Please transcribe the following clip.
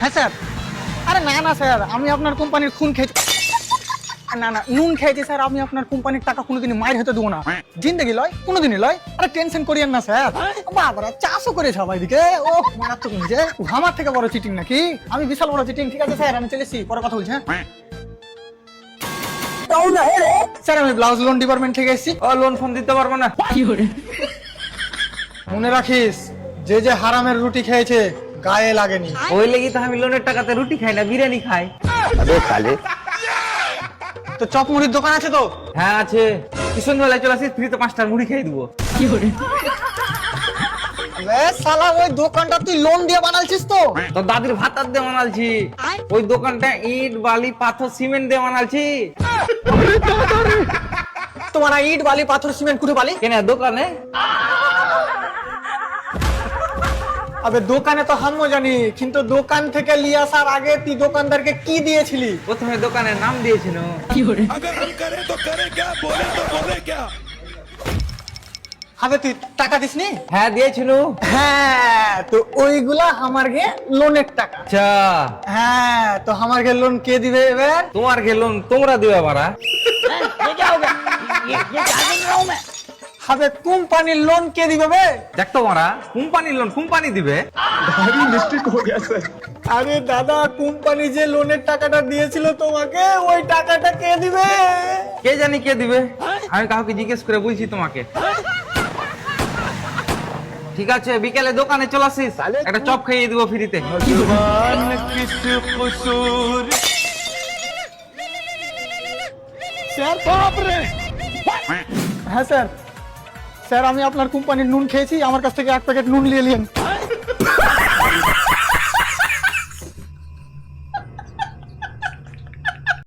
হ্যাঁ স্যার। আরে না না স্যার, আমি আপনার কোম্পানির খুন খেয়েছি, না না নুন খেয়েছি স্যার। আমি আপনার কোম্পানির টাকা কোনোদিনই মাইর হতে দেবো না, জিন্দগি লয়, কোনোদিনই লয়। আরে টেনশন করিয়েন না স্যার, বাবারা চাষও করে সবাই দিকে। ও মারাত্মক নিজে, আমার থেকে বড় চিটিং নাকি? আমি বিশাল বড় চিটিং। ঠিক আছে স্যার, আমি চলেছি, পরে কথা বলছি। হ্যাঁ স্যার, আমি ব্লাউজ লোন ডিপার্টমেন্ট থেকে এসেছি। ও লোন ফোন দিতে পারবো না। মনে রাখিস, যে যে হারামের রুটি খেয়েছে গায়ে লাগেনি। ওই লেগে তো আমি লোনের টাকাতে রুটি খাই না, বিরিয়ানি খাই। তো চপ মুড়ির দোকান আছে তো? হ্যাঁ আছে। কি সন্ধ্যাবেলায় চলে আসিস, ফ্রিতে 5টার মুড়ি খাই দেবো। শালা, ওই দোকানটা তুই লোন দিয়ে বানালছিস তো? তো দাদির ভাতার দিয়ে বানালছি। ওই দোকানটা ইট বালি পাথর সিমেন্ট দিয়ে বানালছি। তোমার ইট বালি পাথর সিমেন্ট কুঠে বালি কেন দোকানে? আবে দোকানে তো হামও জানি, কিন্তু দোকান থেকে নিয়ে আসার আগে তুই দোকানদারকে কি দিয়েছিলি? প্রথমে দোকানের নাম দিয়েছিল। अगर हम करें तो करें क्या, बोले तो बोले क्या। আবে তুই টাকা দিসনি? হ্যাঁ দিয়েছিল। হ্যাঁ, তো ওইগুলা আমার গে লোনের টাকা। আচ্ছা, হ্যাঁ, তো আমার গে লোন কে দিবে এবার? তোমার কে লোন তোমরা দিবে বাড়া। হবে কোম্পানির লোন কে দিবে বে? দেখতো মারা, কোম্পানির লোন কোম্পানি দিবে। আরে দাদা, কোম্পানি যে লোনের টাকাটা দিয়েছিল তোমাকে, ওই টাকাটা কে দিবে? কে জানি কে দিবে, আমি কাউকে জিজ্ঞেস করে বলছি তোমাকে। ঠিক আছে, বিকেলে দোকানে চলে আসিস, একটা চপ খাইয়ে দিব ফ্রিতে। স্যার, বাপরে! হ্যাঁ স্যার, স্যার আমি আপনার কোম্পানির নুন খেয়েছি, আমার কাছ থেকে 1 প্যাকেট নুন নিয়ে নিন।